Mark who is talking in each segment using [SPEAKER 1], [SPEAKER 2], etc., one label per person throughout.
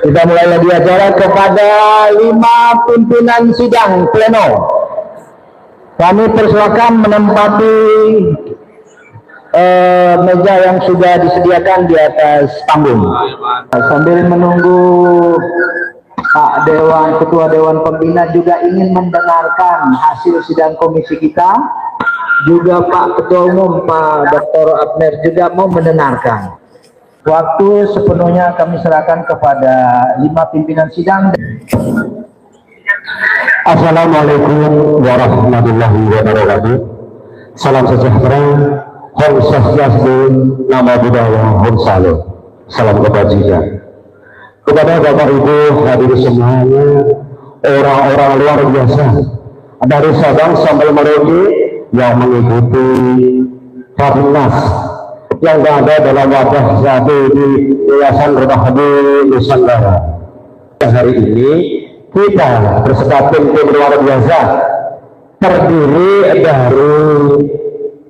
[SPEAKER 1] Kita mulai lagi acara kepada 5 pimpinan sidang pleno. Kami persilakan menempati meja yang sudah disediakan di atas panggung. Sambil menunggu Pak Ketua Dewan Pembina juga ingin mendengarkan hasil sidang komisi kita. Juga Pak Ketua Umum Pak Dr. Abner juga mau mendengarkan. Waktu sepenuhnya kami serahkan kepada 5 pimpinan sidang.
[SPEAKER 2] Assalamualaikum warahmatullahi wabarakatuh. Salam sejahtera, Om Swastiastu, Namo Buddhaya, Om Salam. Salam kebajikan. Kepada Bapak Ibu hadirin semuanya, orang-orang luar biasa dari Sabang sampai Merauke yang mengikuti Rapimnas yang berada dalam wadah satu di Yayasan Rumah Hadi Nusantara. Hari ini kita berserta tim luar biasa terdiri dari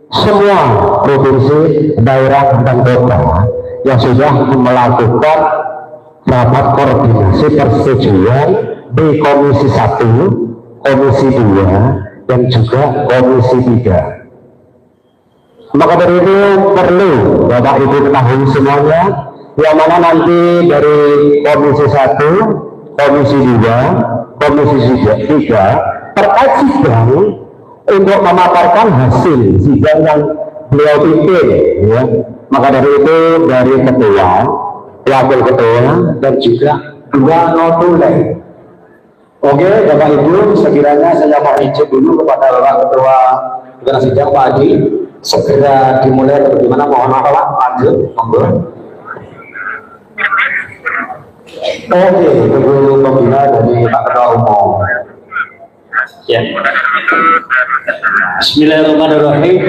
[SPEAKER 2] semua provinsi, daerah dan kota yang sudah melakukan rapat koordinasi persetujuan di Komisi 1, Komisi 2 dan juga Komisi 3. Maka dari itu perlu Bapak Ibu ketahui semuanya, yang mana nanti dari Komisi 1, Komisi 2, Komisi 3 terkait sidang untuk memaparkan hasil sidang yang beliau pimpin, ya. Maka dari itu dari ketua, wakil ketua dan juga 2 notulen. Oke, Bapak Ibu, sekiranya saya mau izin dulu kepada Bapak Ketua Sidang Pak Adi, segera dimulai atau bagaimana, mohon maaf Pak, lanjut, monggo. Oke, Ibu Pembina dari Pak Ketua Umum. Ya. Bismillahirrahmanirrahim.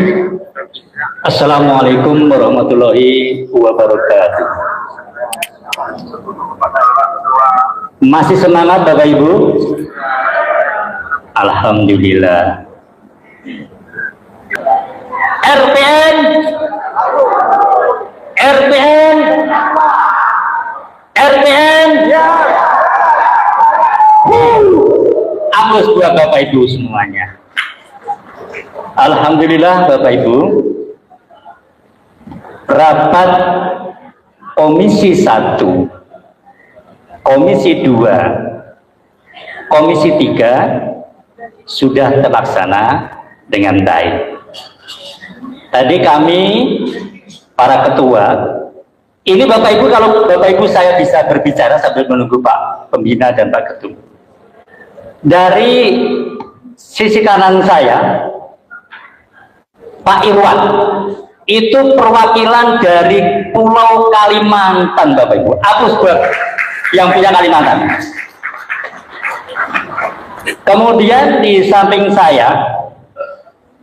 [SPEAKER 2] Assalamualaikum warahmatullahi wabarakatuh. Masih semangat Bapak Ibu? Alhamdulillah. RPN, RPN, RPN. Aplaus buat Bapak Ibu semuanya. Alhamdulillah Bapak Ibu, rapat Komisi 1, Komisi 2, Komisi 3 sudah terlaksana dengan baik. Tadi kami para ketua, ini Bapak Ibu, kalau Bapak Ibu saya bisa berbicara sambil menunggu Pak Pembina dan Pak Ketum. Dari sisi kanan saya, Pak Irwan, itu perwakilan dari Pulau Kalimantan Bapak Ibu. Aplaus buat yang punya Kalimantan. Kemudian di samping saya,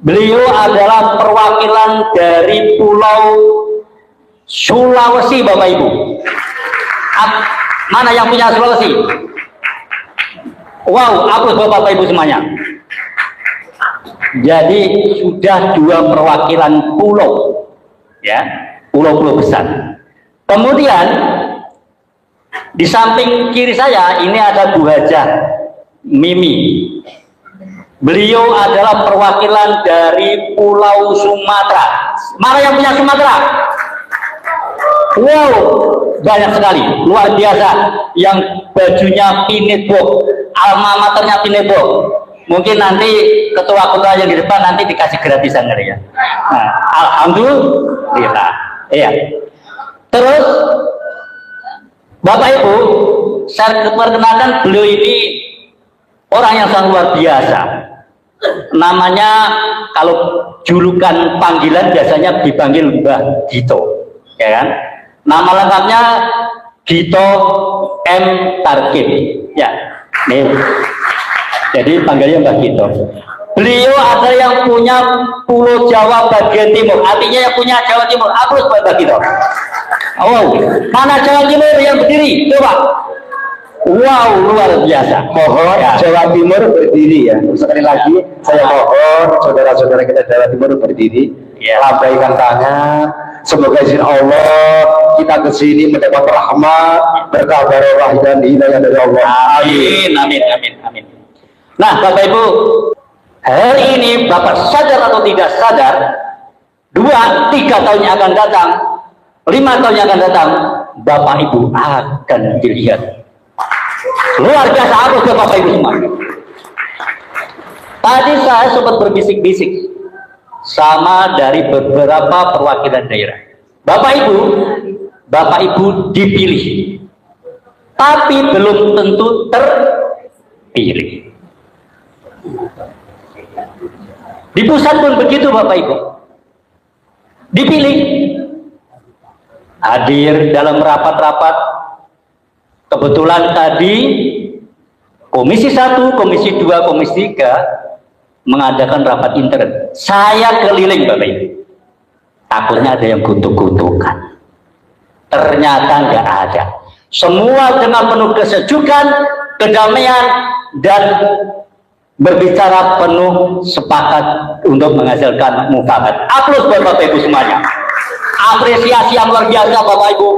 [SPEAKER 2] beliau adalah perwakilan dari Pulau Sulawesi Bapak Ibu. Mana yang punya Sulawesi? Wow, aplaus buat Bapak Ibu semuanya. Jadi sudah 2 perwakilan pulau, ya, pulau-pulau besar. Kemudian di samping kiri saya ini ada Bu Hajah Mimi. Beliau adalah perwakilan dari Pulau Sumatera. Mana yang punya Sumatera? Wow, banyak sekali, luar biasa. Yang bajunya Pinetbo, alma maternya Pinetbo. Mungkin nanti ketua-ketua yang di depan nanti dikasih gratisan kali ya. Nah, alhamdulillah. Iya. Terus Bapak Ibu, saya perkenalkan beliau ini orang yang sangat luar biasa. Namanya kalau julukan panggilan biasanya dipanggil Mbah Gito, ya kan? Nama lengkapnya Gito M. Tarkib, ya. Nih. Jadi panggilnya Mbah Gito. Beliau ada yang punya Pulau Jawa bagian timur, artinya yang punya Jawa Timur. Aplaus buat Mbah Gito. Oh, mana Jawa Timur yang berdiri? Coba. Wow, luar biasa. Mohon ya. Jawa Timur berdiri ya. Sekali lagi saya mohon saudara-saudara kita Jawa Timur berdiri. Ya. Lambaikan tangan. Semoga izin Allah kita kesini mendapat rahmat, berkah barokah dan hidayah dari Allah.
[SPEAKER 3] Amin, amin, amin, amin. Nah, Bapak Ibu, hari ini Bapak sadar atau tidak sadar, 2-3 tahun yang akan datang, 5 tahun yang akan datang, Bapak Ibu akan dilihat. Luar biasa apa Bapak Ibu semua. Tadi saya sempat berbisik-bisik sama dari beberapa perwakilan daerah. Bapak Ibu dipilih, tapi belum tentu terpilih. Di pusat pun begitu Bapak Ibu. Dipilih, hadir dalam rapat-rapat. Kebetulan tadi Komisi 1, Komisi 2, Komisi 3 mengadakan rapat intern. Saya keliling Bapak Ibu. Takutnya ada yang guntuk-guntukan. Ternyata nggak ada. Semua dengan penuh kesejukan, kedamaian, dan berbicara penuh sepakat untuk menghasilkan mufakat. Aplaus buat Bapak Ibu semuanya. Apresiasi yang luar biasa Bapak Ibu.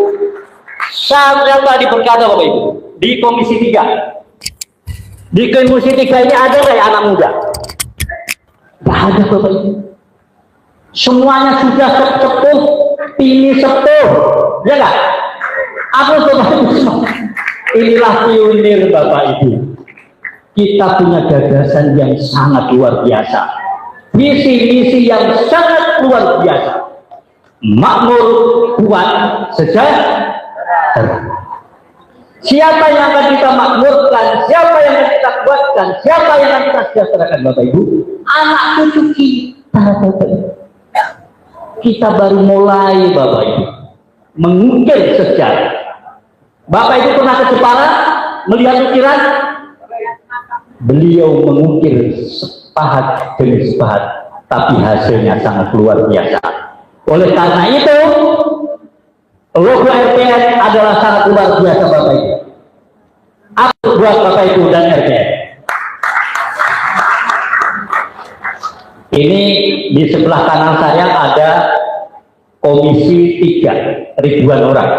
[SPEAKER 3] Saya tadi berkata Bapak Ibu, di Komisi 3. Di Komisi 3 ini ada nggak anak muda? Nggak ada Bapak Ibu. Semuanya sudah sepuh, ini sepuh, ya nggak? Aplaus Bapak Ibu semua. Inilah pionir Bapak Ibu. Kita punya gagasan yang sangat luar biasa, misi-misi yang sangat luar biasa. Makmur, kuat, sejahtera. Siapa yang akan kita makmurkan, siapa yang akan kita kuatkan, siapa yang akan kita sejahterakan Bapak Ibu? Anak cucu kita Bapak Ibu. Kita baru mulai Bapak Ibu mengukir sejarah. Bapak Ibu pernah ke Jepara melihat ukiran? Beliau mengukir sepahat demi sepahat, tapi hasilnya sangat luar biasa. Oleh karena itu, logo RPS adalah sangat luar biasa Bapak Ibu. Aku buat Bapak Ibu dan RPS. Ini di sebelah kanan saya ada Komisi 3, ribuan orang.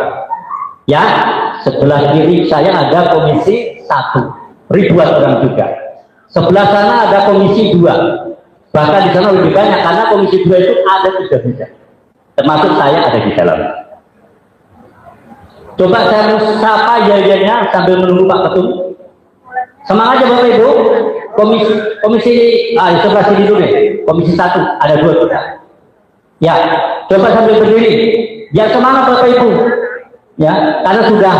[SPEAKER 3] Ya, sebelah kiri saya ada Komisi 1, ribuan orang juga. Sebelah sana ada Komisi 2. Bahkan di sana lebih banyak karena Komisi 2 itu ada 3 bidang. Termasuk saya ada di dalam. Coba saya sapa ya-nya sambil menunggu Pak Ketum. Semangat aja Bapak Ibu. Komisi sebelah sini dulu nih. Komisi 1 ada 2 kita. Ya, coba sambil berdiri. Ya semangat Bapak Ibu. Ya, karena sudah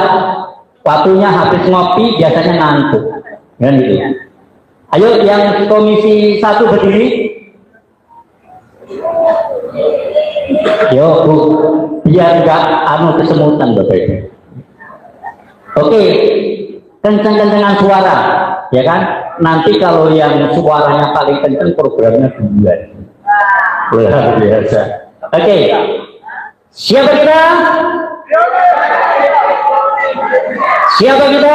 [SPEAKER 3] waktunya habis ngopi biasanya ngantuk. Kan gitu. Ayo yang Komisi 1 berdiri. Yo Bu, biar nggak kesemutan Bapak Ibu. Oke, kencang-kencangan suara, ya kan? Nanti kalau yang suaranya paling kencang programnya bulan. Luar biasa. Oke, siapa kita? Siapa kita?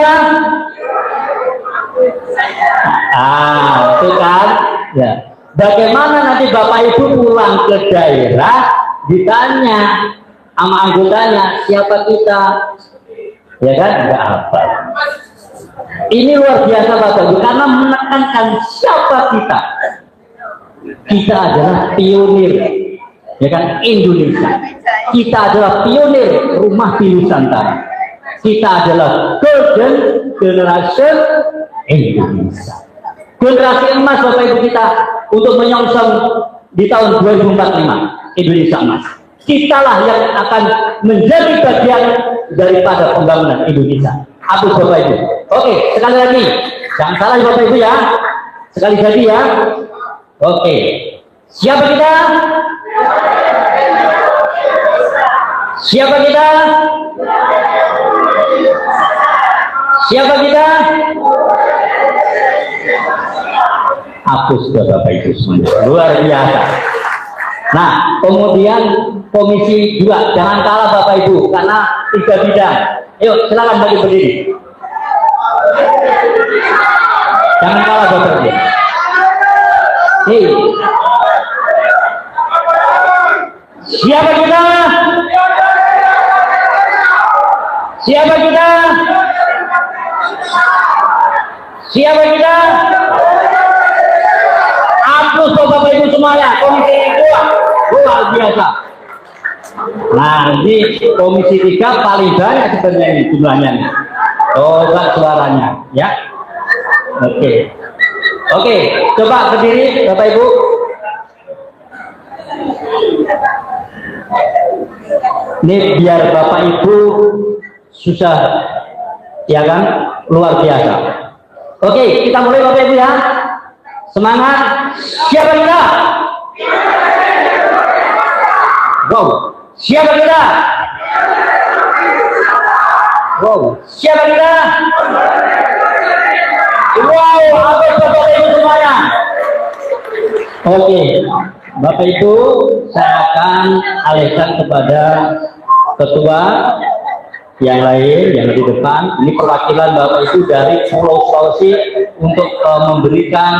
[SPEAKER 3] Itu kan? Ya. Bagaimana nanti Bapak Ibu pulang ke daerah ditanya sama anggotanya siapa kita, ya kan? Enggak apa. Ini luar biasa Bapak Ibu karena menekankan siapa kita. Kita adalah pionir, ya kan, Indonesia. Kita adalah pionir rumah di Nusantara. Kita adalah golden generation Indonesia. Generasi emas Bapak Ibu kita untuk menyongsong di tahun 2045 Indonesia emas. Kitalah yang akan menjadi bagian daripada pembangunan Indonesia. Aku Bapak Ibu. Oke, sekali lagi, jangan salah Bapak Ibu ya. Sekali lagi ya. Oke, siapa kita? Siapa kita? Siapa kita? Aku sudah Bapak Ibu semuanya. Luar biasa. Nah, kemudian Komisi 2, jangan kalah Bapak Ibu, karena 3 bidang. Ayo, silakan bagi berdiri. Jangan kalah Bapak Ibu. Nih. Siapa kita? Siapa kita? Siapa kita? Aplus Bapak Ibu semuanya. Komisi 2 luar biasa. Nah, ini komisi 3 paling banyak sebenarnya ini jumlahnya. Coba suaranya, ya. Oke, coba berdiri Bapak Ibu. Ini biar Bapak Ibu susah, ya kan? Luar biasa. Oke, kita mulai Bapak Ibu ya. Semangat. Siapa kita? Go. Siapa kita? Go. Siapa kita? Wow, apa Bapak Ibu semuanya? Oke, Bapak Ibu, saya akan alihkan kepada ketua yang lain yang di depan. Ini perwakilan Bapak Ibu dari Pulau Sulawesi untuk memberikan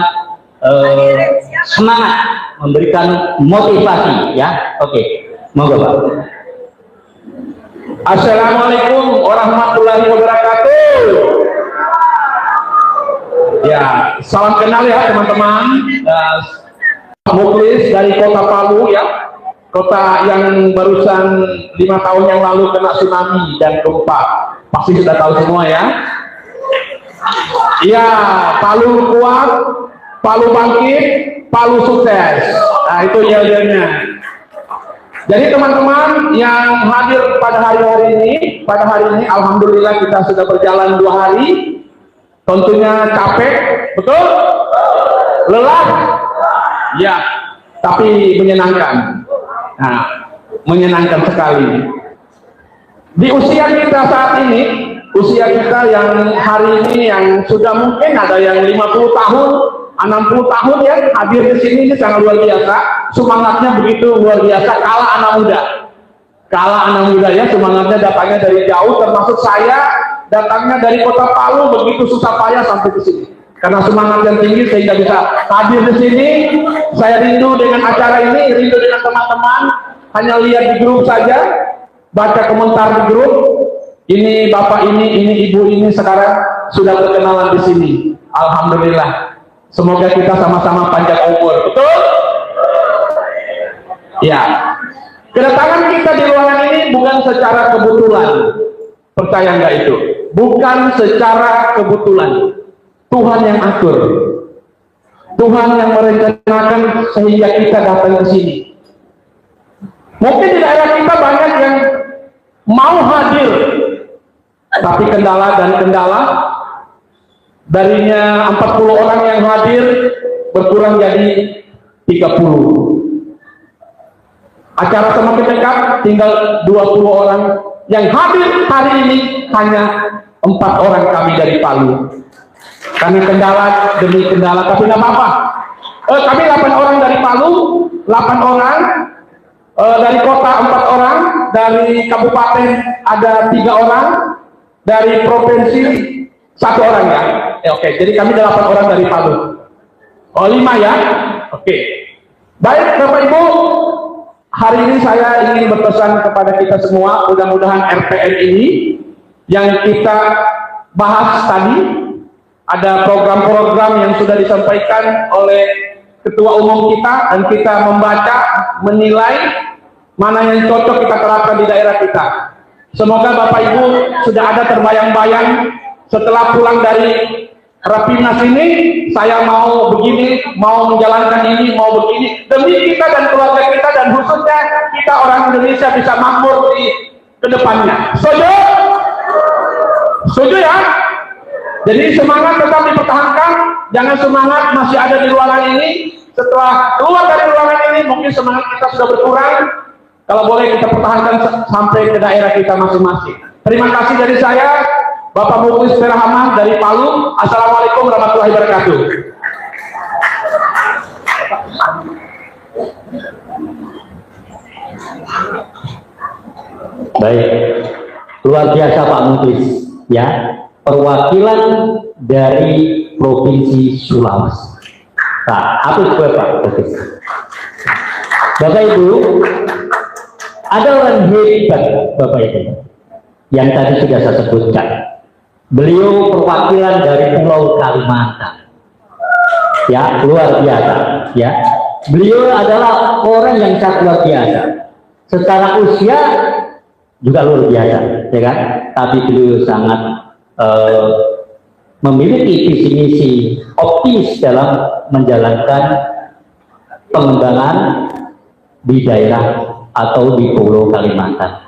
[SPEAKER 3] semangat, memberikan motivasi, ya. Oke, monggo Pak.
[SPEAKER 4] Assalamualaikum warahmatullahi wabarakatuh. Ya, salam kenal ya teman-teman. Muklis dari Kota Palu ya, kota yang barusan 5 tahun yang lalu kena tsunami dan gempa. Pasti sudah tahu semua ya. Ya, Palu kuat, Palu bangkit, Palu sukses. Nah, itu yel-yelnya. Jadi teman-teman yang hadir pada hari ini alhamdulillah kita sudah berjalan 2 hari. Tentunya capek, betul? Lelah? Ya, tapi menyenangkan. Nah, menyenangkan sekali. Di usia kita saat ini, usia kita yang hari ini yang sudah mungkin ada yang 50 tahun, 60 tahun ya, hadir di sini ini sangat luar biasa. Semangatnya begitu luar biasa, kalah anak muda. Kalah anak muda ya, semangatnya datangnya dari jauh, termasuk saya datangnya dari Kota Palu begitu susah payah sampai ke sini. Karena semangat yang tinggi sehingga bisa hadir di sini. Saya rindu dengan acara ini, rindu dengan teman-teman. Hanya lihat di grup saja, baca komentar di grup. Ini bapak ini ibu ini sekarang sudah berkenalan di sini. Alhamdulillah. Semoga kita sama-sama panjang umur. Betul? Ya. Kedatangan kita di ruangan ini bukan secara kebetulan. Percaya nggak itu? Bukan secara kebetulan. Tuhan yang atur. Tuhan yang merencanakan sehingga kita datang ke sini. Mungkin di daerah kita banyak yang mau hadir, tapi kendala darinya 40 orang yang hadir berkurang jadi 30. Acara semakin dekat, tinggal 20 orang yang hadir hari ini, hanya 4 orang kami dari Palu. Karena kendala demi kendala, tapi nggak apa-apa. Kami 8 orang dari Palu, 8 orang dari kota 4 orang, dari kabupaten ada 3 orang, dari provinsi 1 orang ya. Oke, jadi kami 8 orang dari Palu. 5 ya. Oke. Baik Bapak Ibu, hari ini saya ingin berpesan kepada kita semua, mudah-mudahan RPN ini yang kita bahas tadi, ada program-program yang sudah disampaikan oleh ketua umum kita, dan kita membaca, menilai mana yang cocok kita terapkan di daerah kita. Semoga Bapak Ibu sudah ada terbayang-bayang setelah pulang dari Rapimnas ini, saya mau begini, mau menjalankan ini, mau begini, demi kita dan keluarga kita, dan khususnya kita orang Indonesia bisa makmur di kedepannya. Setuju? Setuju ya? Jadi semangat tetap dipertahankan, jangan semangat masih ada di ruangan ini. Setelah keluar dari ruangan ini, mungkin semangat kita sudah berkurang. Kalau boleh kita pertahankan sampai ke daerah kita masing-masing. Terima kasih dari saya, Bapak Muklis Rahman dari Palu. Assalamualaikum warahmatullahi wabarakatuh.
[SPEAKER 3] Baik, luar biasa Pak Muklis, ya. Perwakilan dari Provinsi Sulawesi. Nah, apa itu Pak? Bapak Ibu, ada orang hebat Bapak Ibu yang tadi sudah saya sebutkan. Beliau perwakilan dari Pulau Kalimantan. Ya, luar biasa. Ya, beliau adalah orang yang sangat luar biasa. Secara usia juga luar biasa, ya kan? Tapi beliau sangat memiliki visi misi optimis dalam menjalankan pengembangan di daerah atau di Pulau Kalimantan.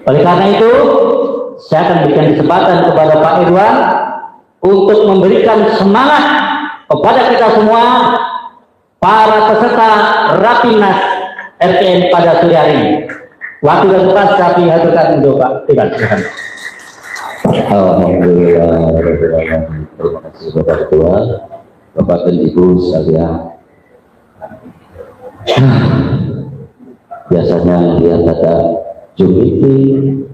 [SPEAKER 3] Oleh karena itu, saya akan berikan kesempatan kepada Pak Irwan untuk memberikan semangat kepada kita semua, para peserta Rapimnas RPN pada sore hari ini. Waktu dan tempat kami hadirkan untuk Pak Irwan.
[SPEAKER 2] Alhamdulillah, terima kasih Bapak Ketua, Bapak dan Ibu sekalian. Biasanya lihat ada Zoom meeting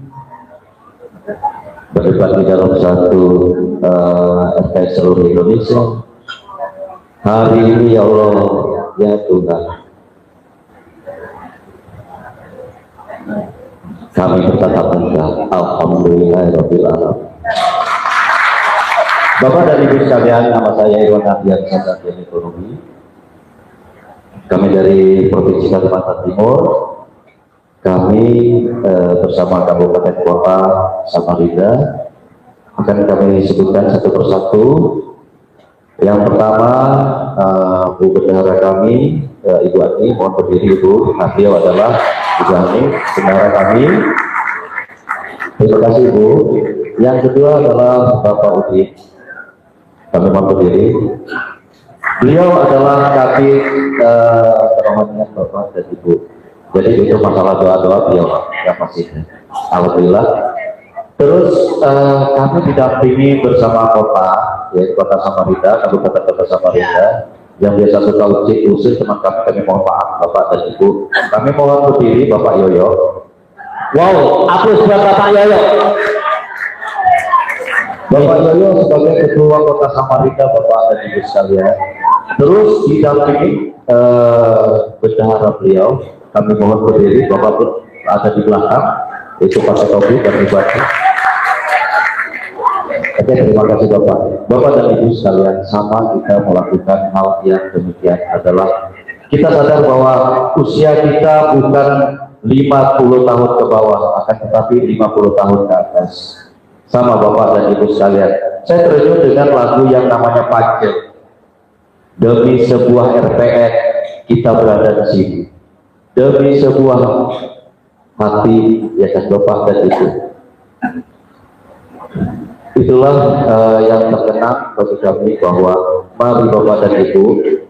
[SPEAKER 2] berdebat di dalam satu RT seluruh Indonesia. Hari ini ya Allah, ya Tuhan, kami bertatap muka. Alhamdulillahirabbil alamin. Bapak dan Ibu sekalian, nama saya Irwan Ardian, Sarjana Ekonomi. Kami dari Provinsi Kalimantan Timur. Kami bersama Kabupaten Kota Samarinda akan kami sebutkan satu persatu. Yang pertama, Bu Bendahara kami, Ibu Ani, mohon berdiri Ibu. Beliau adalah Ibu Ani, bendahara kami. Terima kasih Ibu. Yang kedua adalah Bapak Udi. Kami mohon berdiri. Beliau adalah Kabid Kerohanian Bapak dan Ibu. Jadi itu masalah doa-doa beliau yang masih. Alhamdulillah. Terus kami didampingi bersama kota, yaitu Kota Samarinda, Kabupaten Kota Samarinda, yang biasa suka usul teman kami mohon maaf Bapak dan Ibu. Kami mohon berdiri Bapak Yoyo.
[SPEAKER 3] Wow, aplaus buat Bapak Yoyo.
[SPEAKER 2] Bapak Yoyo sebagai Ketua Kota Samarinda, Bapak dan Ibu sekalian. Terus didampingi bendahara beliau. Kami mohon berdiri, Bapak pun ada di belakang, itu Pak Setobi dan Ibu Ani. Oke, terima kasih Bapak. Bapak dan Ibu sekalian, sama kita melakukan hal yang demikian adalah kita sadar bahwa usia kita bukan 50 tahun ke bawah, akan tetapi 50 tahun ke atas. Sama Bapak dan Ibu sekalian, saya terjun dengan lagu yang namanya Pancel. Demi sebuah RPN kita berada di sini. Demi sebuah hati, ya kan Bapak dan Ibu. Itulah yang terkenang bagi kami bahwa mari Bapak dan Ibu,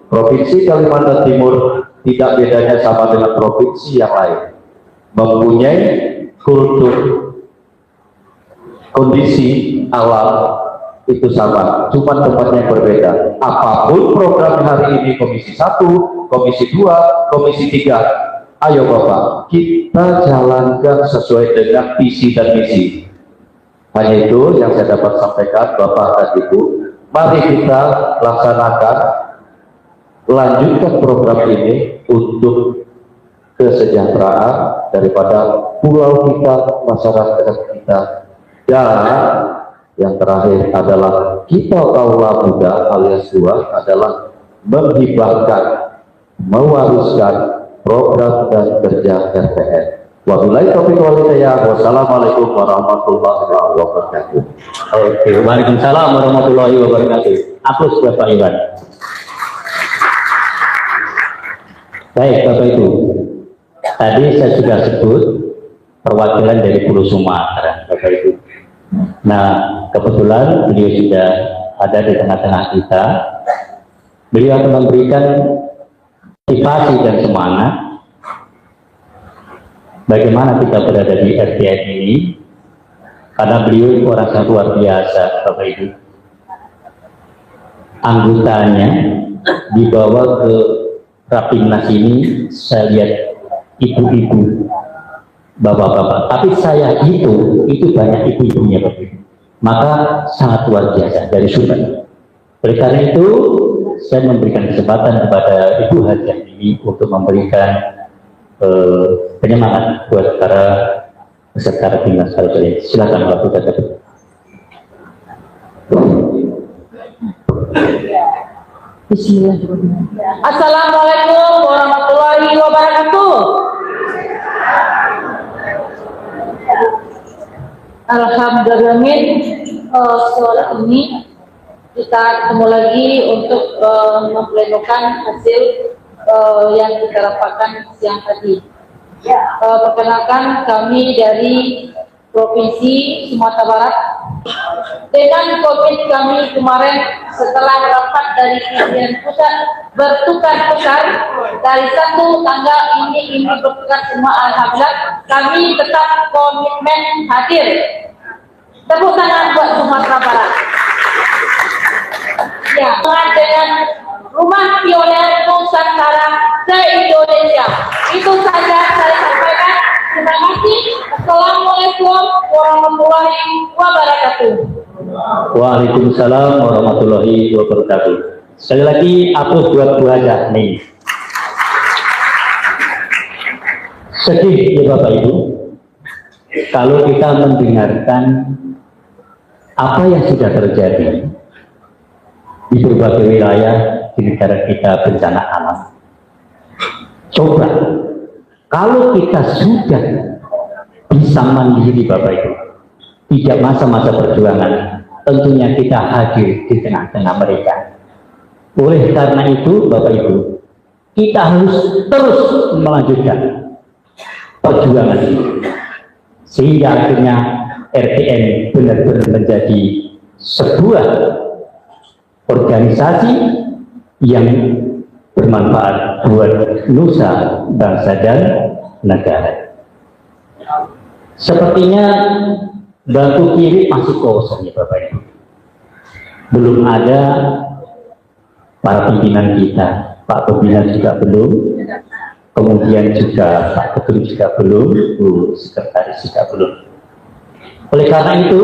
[SPEAKER 2] Provinsi Kalimantan Timur tidak bedanya sama dengan provinsi yang lain, mempunyai kultur, kondisi alam itu sama, cuma tempatnya berbeda. Apapun program hari ini, Komisi 1, Komisi 2, Komisi 3, ayo Bapak, kita jalankan sesuai dengan visi dan misi. Hanya itu yang saya dapat sampaikan Bapak dan Ibu. Mari kita laksanakan, lanjutkan program ini untuk kesejahteraan daripada pulau kita, masyarakat kita. Dan yang terakhir adalah kita kaula muda alias dua adalah menghibahkan, mewariskan program dan kerja RPN. Wabillahi taufiq wal hidayah. Wassalamualaikum warahmatullahi wabarakatuh.
[SPEAKER 3] Oke, waalaikumsalam warahmatullahi wabarakatuh. Aplaus buat Pak Iwan. Baik Bapak Ibu, tadi saya sudah sebut perwakilan dari Pulau Sumatera, Bapak Ibu. Nah, kebetulan beliau sudah ada di tengah-tengah kita. Beliau akan memberikan motivasi dan semangat bagaimana kita berada di RPN ini, karena beliau orang yang luar biasa, Bapak Ibu. Anggotanya dibawa ke Rapimnas ini, saya lihat ibu-ibu, bapak-bapak, tapi saya itu banyak ibu-ibunya, Bapak Ibu. Maka sangat luar biasa dari Sumber. Oleh karena itu, saya memberikan kesempatan kepada Ibu Hajah ini untuk memberikan penyemangat buat para beserta timnas kalian. Silakan waktu tersebut.
[SPEAKER 5] Bismillahirrahmanirrahim. Assalamualaikum warahmatullahi wabarakatuh. Alhamdulillah, sore ini kita ketemu lagi untuk memplenokan hasil yang kita dapatkan siang tadi. Perkenalkan, kami dari Provinsi Sumatera Barat. Dengan komit kami kemarin setelah rapat dari pimpinan pusat bertukar tukar dari satu tanggal ini bertukar semua, alhamdulillah kami tetap komitmen hadir. Tepuk tangan buat Sumatera Barat. Ya, dengan Rumah Pioner Nusantara se-Indonesia. Itu saja saya sampaikan. Terima kasih. Assalamualaikum warahmatullahi wabarakatuh.
[SPEAKER 3] Waalaikumsalam warahmatullahi wabarakatuh. Sekali lagi, aku buat aja nih. Sedih ya Bapak Ibu, kalau kita mendengarkan apa yang sudah terjadi di berbagai wilayah di negara kita bencana alam. Coba, kalau kita sudah bisa mandiri Bapak Ibu, tidak masa-masa perjuangan, tentunya kita hadir di tengah-tengah mereka. Oleh karena itu Bapak Ibu, kita harus terus melanjutkan perjuangan ini, sehingga akhirnya RTN benar-benar menjadi sebuah organisasi yang bermanfaat buat nusa, bangsa, dan negara. Sepertinya bangku kiri masih kosong ya Bapak Ibu. Belum ada para pimpinan kita, Pak Pimpinan juga belum, kemudian juga Pak Ketum juga belum, Bu Sekretaris juga belum. Oleh karena itu,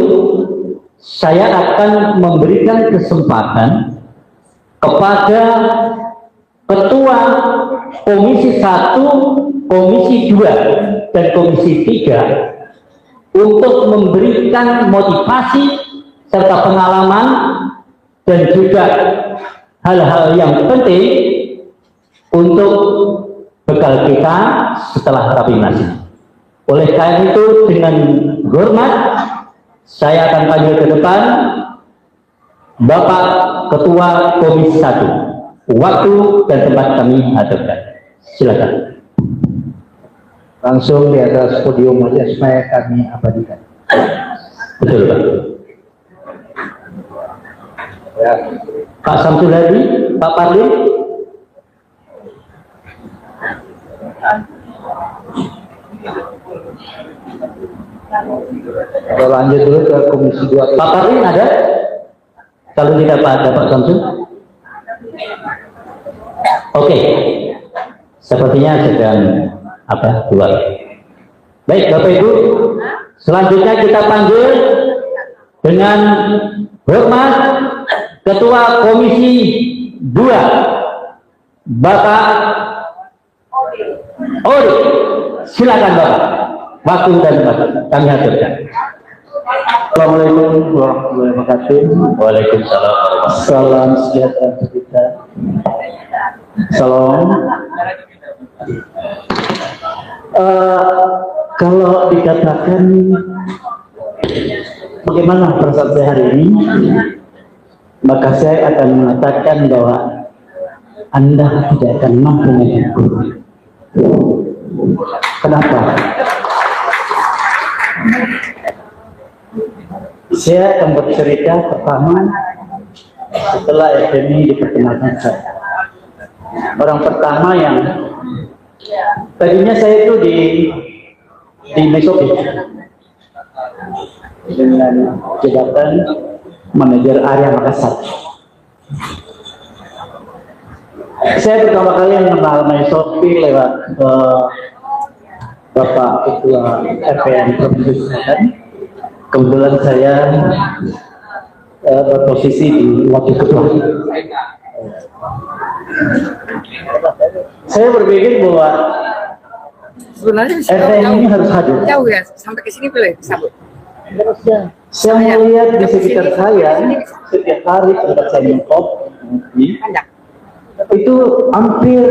[SPEAKER 3] saya akan memberikan kesempatan kepada Ketua Komisi 1, Komisi 2, dan Komisi 3 untuk memberikan motivasi serta pengalaman dan juga hal-hal yang penting untuk bekal kita setelah Rapimnas. Oleh karena itu, dengan hormat saya akan panggil ke depan Bapak Ketua Komisi 1. Waktu dan tempat kami aturkan. Silakan.
[SPEAKER 1] Langsung di atas podium aja supaya kami abadikan.
[SPEAKER 3] Betul Pak.
[SPEAKER 1] Ya.
[SPEAKER 3] Pak Samsul Hadi, Pak Parlin.
[SPEAKER 1] Kalau lanjut dulu ke Komisi 2.
[SPEAKER 3] Pak Parlin ada? Kalau tidak ada Pak Samsul. Oke. Sepertinya sedang keluar. Baik Bapak Ibu, selanjutnya kita panggil dengan hormat Ketua Komisi 2 Bapak Ori. Silakan Bapak. Waktu dan tempat kami hadirkan.
[SPEAKER 1] Assalamualaikum warahmatullahi wabarakatuh.
[SPEAKER 3] Waalaikumsalam warahmatullahi wabarakatuh.
[SPEAKER 1] Salam sejahtera untuk kita. Salam. Kalau dikatakan bagaimana perasaan saya hari ini, maka saya akan mengatakan bahwa Anda tidak akan mampu menghibur. Kenapa? Saya akan bercerita pertama setelah FMI diperkenalkan saya. Orang pertama yang tadinya saya itu di Mesopi dengan jabatan manajer area Makassar. Saya pertama kali mengenal Mesopi lewat Bapak Ketua RPN Provinsi Selatan. Kebetulan saya berposisi di wakil ketua. Saya berpikir bahwa
[SPEAKER 6] Sebenarnya
[SPEAKER 1] RT ini harus hadir.
[SPEAKER 6] jauh ya, sampai ke sini boleh disambut.
[SPEAKER 1] Saya melihat di sekitar saya setiap hari tempat saya nyetop
[SPEAKER 6] Panjang.
[SPEAKER 1] itu hampir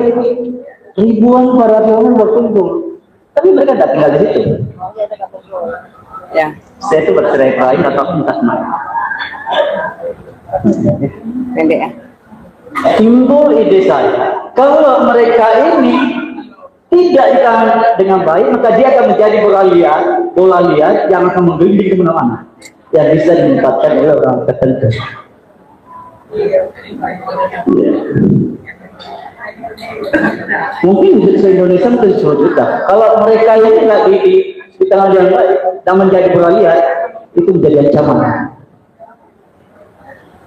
[SPEAKER 1] ribuan para pionir berkumpul, tapi mereka tidak tinggal di situ.
[SPEAKER 6] Ya.
[SPEAKER 1] Saya itu bercerai-berai atau entah mana.
[SPEAKER 6] Pendek ya.
[SPEAKER 1] Timbul ide saya, kalau mereka ini tidak ditangani dengan baik, maka dia akan menjadi bola liar yang akan menggelinding kemana-mana, yang bisa dimanfaatkan oleh orang tertentu. Mungkin se-Indonesia mungkin 10 juta. Kalau mereka ini nggak di tangan yang baik dan menjadi bola liar, itu menjadi ancaman.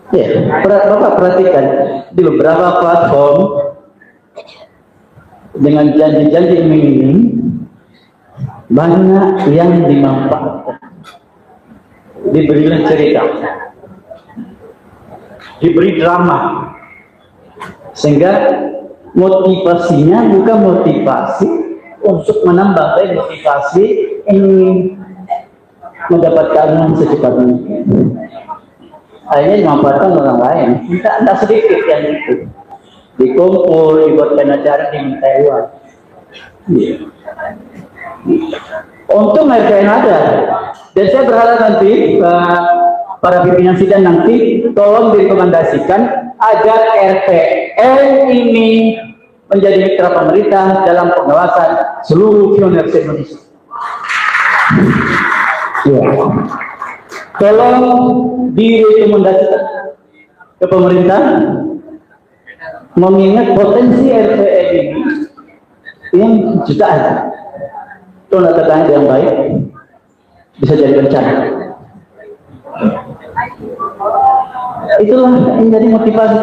[SPEAKER 1] Ya, Bapak perhatikan di beberapa platform dengan janji-janji iming-iming banyak yang dimanfaatkan, diberilah cerita, diberi drama, sehingga motivasinya bukan motivasi untuk menambah, tapi motivasi ingin mendapatkan secepat mungkin. Akhirnya dimanfaatkan orang lain, tidak sedikit yang itu dikumpul, dibuatkan acara, diminta uang. Untung RPN ada, dan saya berharap nanti para pimpinan sidang nanti tolong direkomendasikan agar RPN ini menjadi mitra pemerintah dalam pengawasan seluruh pionir Indonesia. Ya. Tolong direkomendasikan ke pemerintah, mengingat potensi RPN ini yang jutaan. Tolong tanya yang baik, bisa jadi bencana. Itulah yang jadi motivasi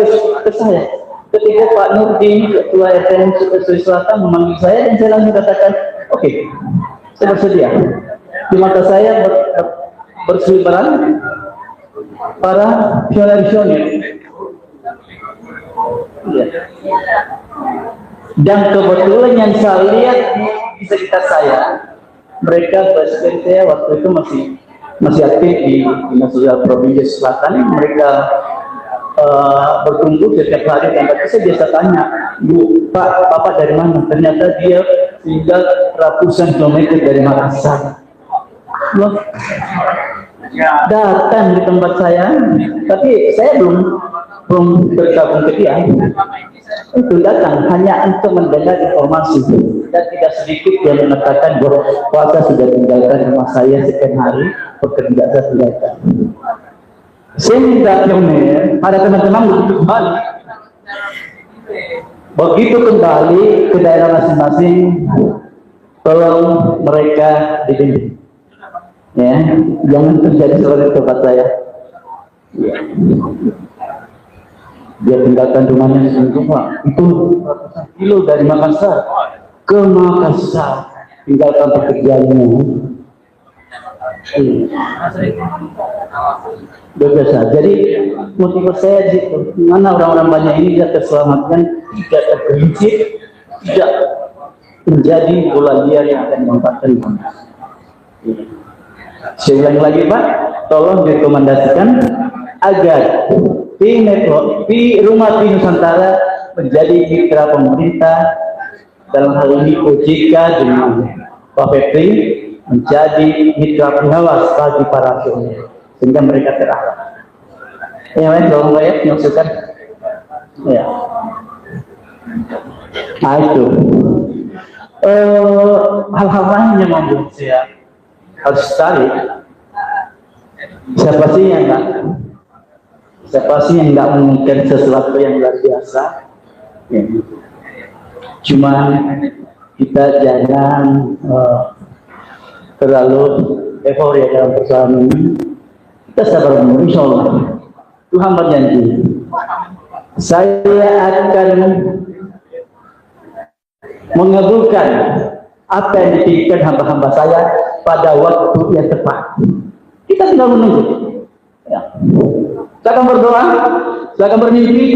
[SPEAKER 1] ke saya. Ketika Pak Nurdin, Ketua RT Sulawesi Selatan memanggil saya, dan saya langsung katakan, oke, saya bersedia. Di mata saya berseliweran para pionir-pionir. Ya. Dan kebetulan yang saya lihat di sekitar saya, mereka presiden saya waktu itu masih aktif di Dinas Sosial Provinsi Selatan. Mereka berkumpul setiap hari, dan saya biasa tanya, Bu, Pak, Bapak dari mana? Ternyata dia tinggal ratusan kilometer dari Makassar. Loh, datang di tempat saya, tapi saya belum bergabung ke dia. Itu datang hanya untuk mendengar informasi, dan tidak sedikit yang mengatakan bahwa puasa sudah tinggalkan rumah saya sekian hari, pekerja saya tinggalkan. Saya minta pionir pada teman-teman begitu kembali ke daerah masing-masing, tolong mereka dibimbing, ya, jangan terjadi seperti tempat saya. Ya. Dia tinggalkan rumahnya sendiri, Pak. Itu ratusan kilo dari Makassar ke Makassar, tinggalkan pekerjaannya. Biasa. Jadi motivasi saya itu, mana orang-orang banyak ini tidak terselamatkan, tidak tergelincir, tidak menjadi bola liar yang akan dimanfaatkan. Saya ulang lagi, Pak, tolong direkomendasikan agar di Rumah Pi Nusantara menjadi mitra pemerintah, dalam hal ini OJK dengan Pak Febri menjadi mitra pengawas bagi para pionir, sehingga mereka terarah. Yang lain tolong banyak menyaksikan. Ya. Nah itu hal-hal lain yang membuat saya harus tarik. Siapa sih yang nggak mungkin sesuatu yang luar biasa, ya. Cuma kita jangan terlalu euforia dalam persoalan ini. Kita sabar menunggu, insya Allah Tuhan berjanji saya akan mengabulkan apa yang dipikirkan hamba-hamba saya pada waktu yang tepat. Kita tinggal menunggu, ya. Saya akan berdoa, saya akan bermimpi,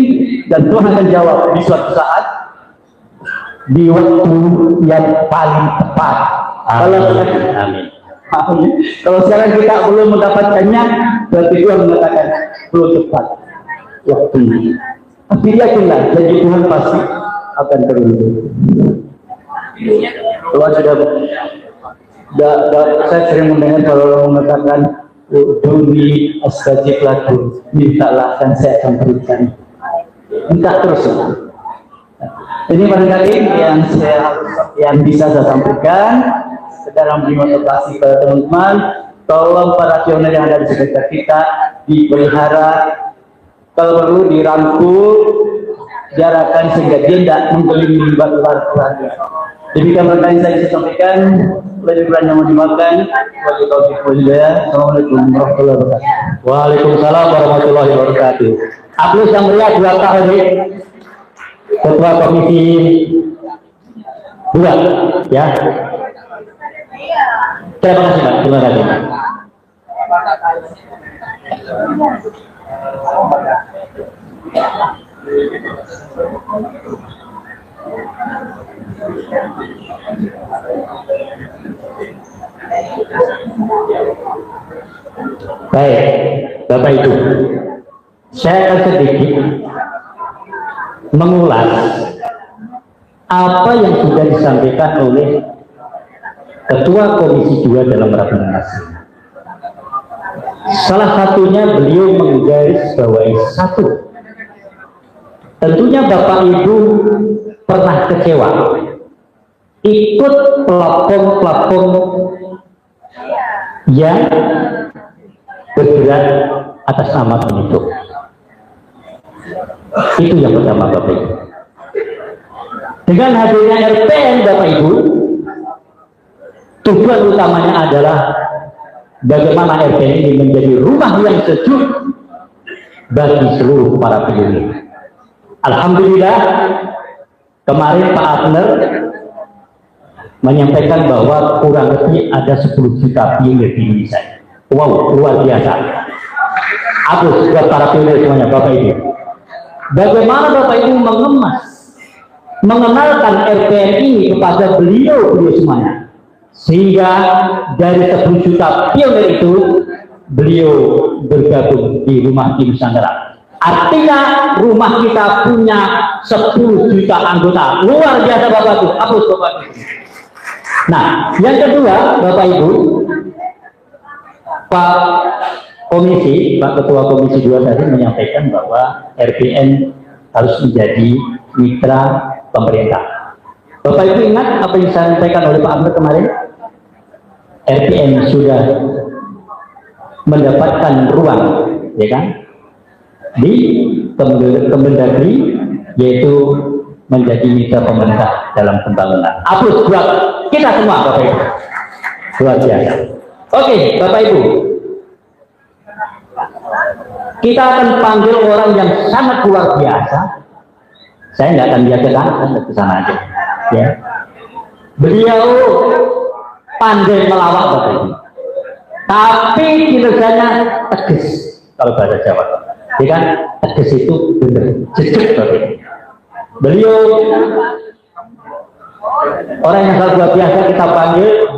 [SPEAKER 1] dan Tuhan akan jawab di suatu saat. di waktu yang paling tepat.
[SPEAKER 3] Amin.
[SPEAKER 1] Kalau sekarang kita belum mendapatkannya, berarti Tuhan mengatakan belum tepat waktunya. Tapi yakinlah, janji Tuhan pasti akan terwujud. Tuhan sudah, saya sering mendengar kalau orang mengatakan, "Uduni astajib lakum, mintalah dan saya akan berikan." Minta terus. Ini barangkali yang bisa saya sampaikan dalam motivasi pada teman-teman. Tolong para pionir yang ada di sekitar kita dipelihara, kalau perlu dirangkul, diarahkan sehingga dia tidak menggelimi luar keluarga. Demikian barangkali saya bisa sampaikan. Lebih kurang yang mau dimakan. Assalamualaikum warahmatullahi wabarakatuh.
[SPEAKER 3] Waalaikumsalam warahmatullahi wabarakatuh. Aplaus yang meriah buat Pak Hadi, Ketua Komisi 2, ya. Terima kasih Pak, terima kasih. Baik, Bapak Ibu, saya akan sedikit mengulas apa yang sudah disampaikan oleh Ketua Komisi 2 dalam Rakernas. Salah satunya beliau menggarisbawahi satu, tentunya Bapak Ibu pernah kecewa ikut platform yang bergerak atas nama bentuk. Itu yang pertama Bapak Ibu. Dengan hadirnya RPN Bapak Ibu, tujuan utamanya adalah bagaimana RPN ini menjadi rumah yang sejuk bagi seluruh para pionir. Alhamdulillah, kemarin Pak Abner menyampaikan bahwa kurang lebih ada 10 juta pionir di Indonesia. Wow, luar biasa. Agus buat para pionir semuanya, Bapak Ibu. Bagaimana Bapak Ibu mengenalkan RPN ini kepada beliau semuanya, sehingga dari 10 juta pionir itu beliau bergabung di Rumah Ki Nusantara. Artinya rumah kita punya 10 juta anggota. Luar biasa Bapak Ibu. Hapus Bapak Ibu. Nah, yang kedua Bapak Ibu, Pak Ketua Komisi 2 tadi menyampaikan bahwa RPN harus menjadi mitra pemerintah. Bapak Ibu ingat apa yang disampaikan oleh Pak Ahmad kemarin? RPN sudah mendapatkan ruang, ya kan, di Kemendagri, yaitu menjadi mitra pemerintah dalam pembangunan. Aplaus buat kita semua Bapak Ibu. Luar biasa. Oke Bapak Ibu, kita akan panggil orang yang sangat luar biasa. Saya nggak akan biar ke sana aja, ya. Beliau pandai melawak Bapak Ibu, tapi kinerjanya tegas kalau bahasa Jawa, ya kan? Tegas itu benar, jejak Bapak Ibu. Beliau orang yang sangat luar biasa, kita panggil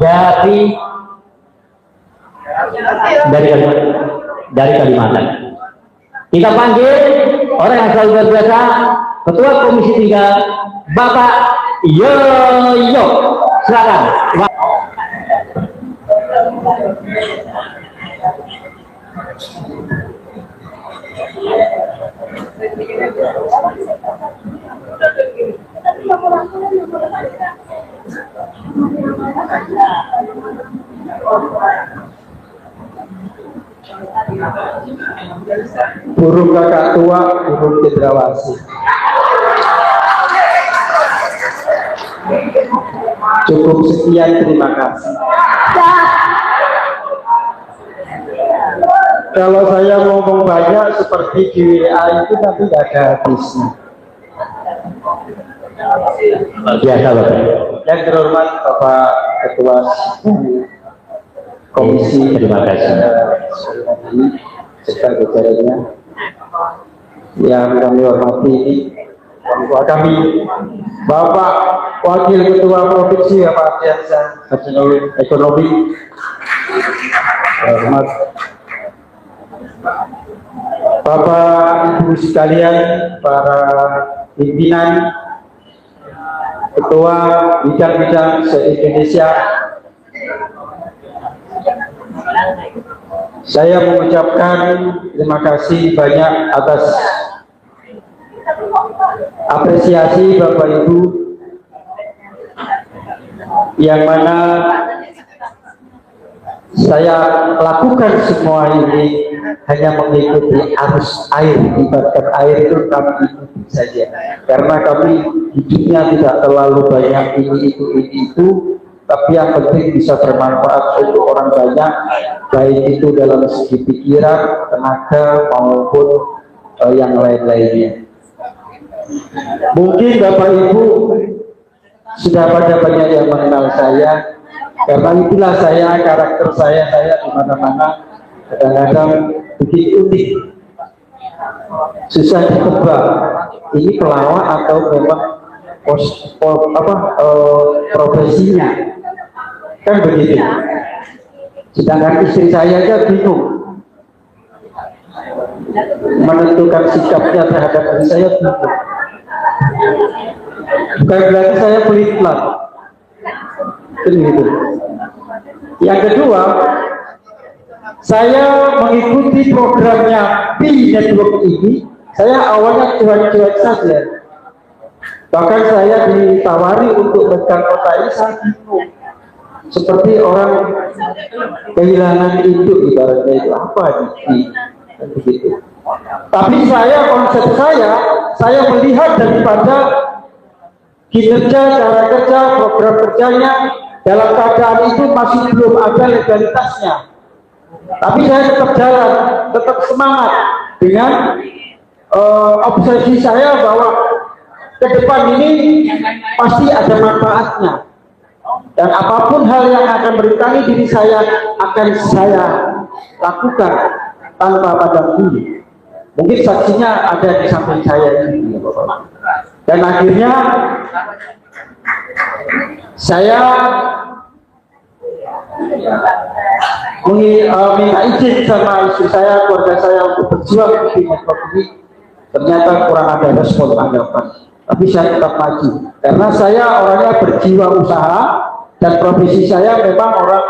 [SPEAKER 3] dari Kalimantan. Kita panggil orang yang sangat luar biasa, Ketua Komisi 3, Bapak Yoyo. Silakan.
[SPEAKER 4] Burung kakak tua, burung cendrawasih. Cukup sekian, terima kasih. Kalau saya ngomong banyak seperti di WA itu nanti tidak ada habisnya.
[SPEAKER 3] Biasa Bapak.
[SPEAKER 4] Yang terhormat Bapak Ketua Komisi,
[SPEAKER 3] Terima kasih.
[SPEAKER 4] serta jajarannya yang kami hormati, orang tua kami,
[SPEAKER 1] Bapak Wakil Ketua Provinsi ya Pak Ardiansyah Ekonomi, hormat Bapak Ibu sekalian, para pimpinan, ketua bidang-bidang se-Indonesia, saya mengucapkan terima kasih banyak atas apresiasi Bapak Ibu, yang mana saya lakukan semua ini hanya mengikuti arus air. Ibaratkan air itu kami ikuti saja, karena kami hidupnya tidak terlalu banyak ini itu, tapi yang penting bisa bermanfaat untuk orang banyak, baik itu dalam segi pikiran, tenaga maupun yang lain-lainnya. Mungkin Bapak Ibu sudah pada banyak yang mengenal saya, karena itulah saya, karakter saya di mana-mana kadang-kadang begitu unik, susah ditebak ini pelawak atau memang profesinya, kan begitu. Sedangkan istri saya aja bingung menentukan sikapnya terhadap diri saya, bingung. Bukan berarti saya pelit-pelit, begitu. Yang kedua, saya mengikuti programnya Pi Network ini. Saya awalnya cuek-cuek saja, bahkan saya ditawari untuk megang kota ini, saya bingung, seperti orang kehilangan induk, ibaratnya itu apa ini, begitu. Tapi konsep saya melihat daripada kinerja, cara kerja, program kerjanya dalam keadaan itu masih belum ada legalitasnya. Tapi saya tetap jalan, tetap semangat dengan obsesi saya bahwa ke depan ini pasti ada manfaatnya. Dan apapun hal yang akan merintangi diri saya akan saya lakukan tanpa pandang bulu. Mungkin saksinya ada di samping saya ini, Bapak. Dan akhirnya saya minta izin sama istri saya, keluarga saya untuk berjuang di network ini. Ternyata kurang ada respon tanggapan, tapi saya tetap maju karena saya orangnya berjiwa usaha dan profesi saya memang orang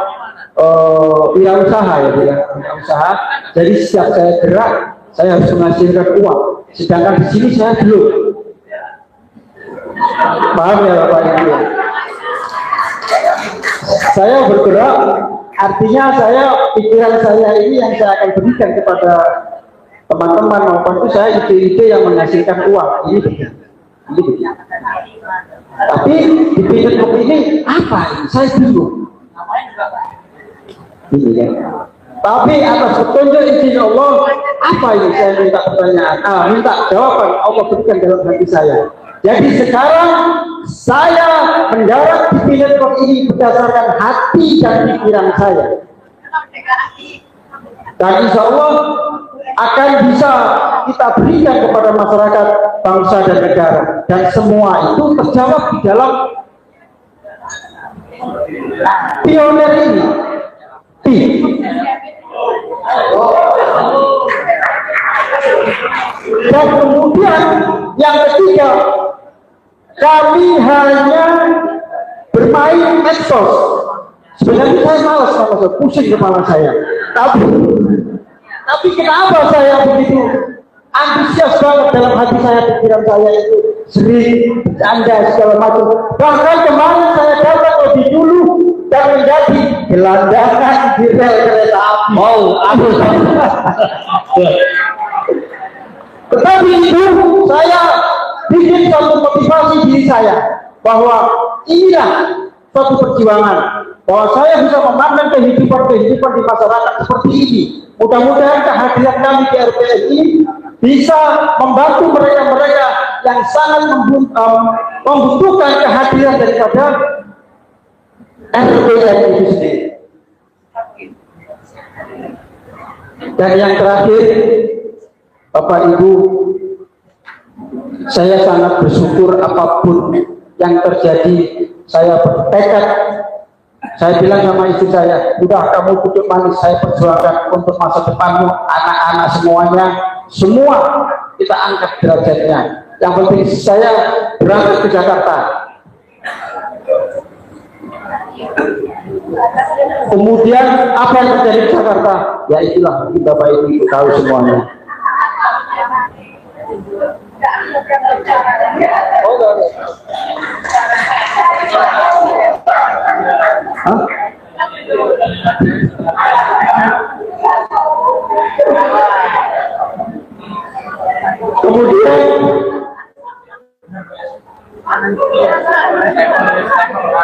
[SPEAKER 1] wirausaha ya, wirausaha. Jadi setiap saya gerak saya harus menghasilkan uang, sedangkan di sini saya belum. Paham ya Bapak Ibu? Saya bergerak, artinya pikiran saya ini yang saya akan berikan kepada teman-teman maupun itu saya ide-ide yang menghasilkan uang. Ini begitu. Tapi di Network ini apa ini? Saya bingung. Ini ya. Tapi atas petunjuk izin Allah, apa ini? Saya minta pertanyaan, minta jawaban Allah berikan dalam hati saya. Jadi sekarang saya mendarat di Network ini berdasarkan hati dan pikiran saya. Dan insya Allah akan bisa kita berikan kepada masyarakat, bangsa dan negara. Dan semua itu terjawab di dalam pioner ini. Dan kemudian yang ketiga, kami hanya bermain medsos. Sebenarnya saya malas, pusing kepala saya. Tapi kenapa saya begitu antusias banget dalam hati saya, pikiran saya itu sering bercanda segala macam. Bahkan kemarin saya datang lebih dulu dan menjadi gelandangan di rel kereta api. Tetapi itu saya bikin satu motivasi diri saya bahwa inilah suatu perjuangan, bahwa saya bisa memandang kehidupan di masyarakat seperti ini. Mudah-mudahan kehadiran kami di RPS ini bisa membantu mereka-mereka yang sangat membutuhkan kehadiran daripada RPS itu sendiri. Dan yang terakhir, Bapak Ibu, saya sangat bersyukur apapun yang terjadi, saya bertekad, saya bilang sama istri saya, udah kamu duduk manis, saya perjuangkan untuk masa depanmu, anak-anak semuanya, semua kita angkat derajatnya. Yang penting saya berangkat ke Jakarta. Kemudian apa yang terjadi di Jakarta? Ya itulah, kita Bapak Ibu tahu semuanya. Hah? Kemudian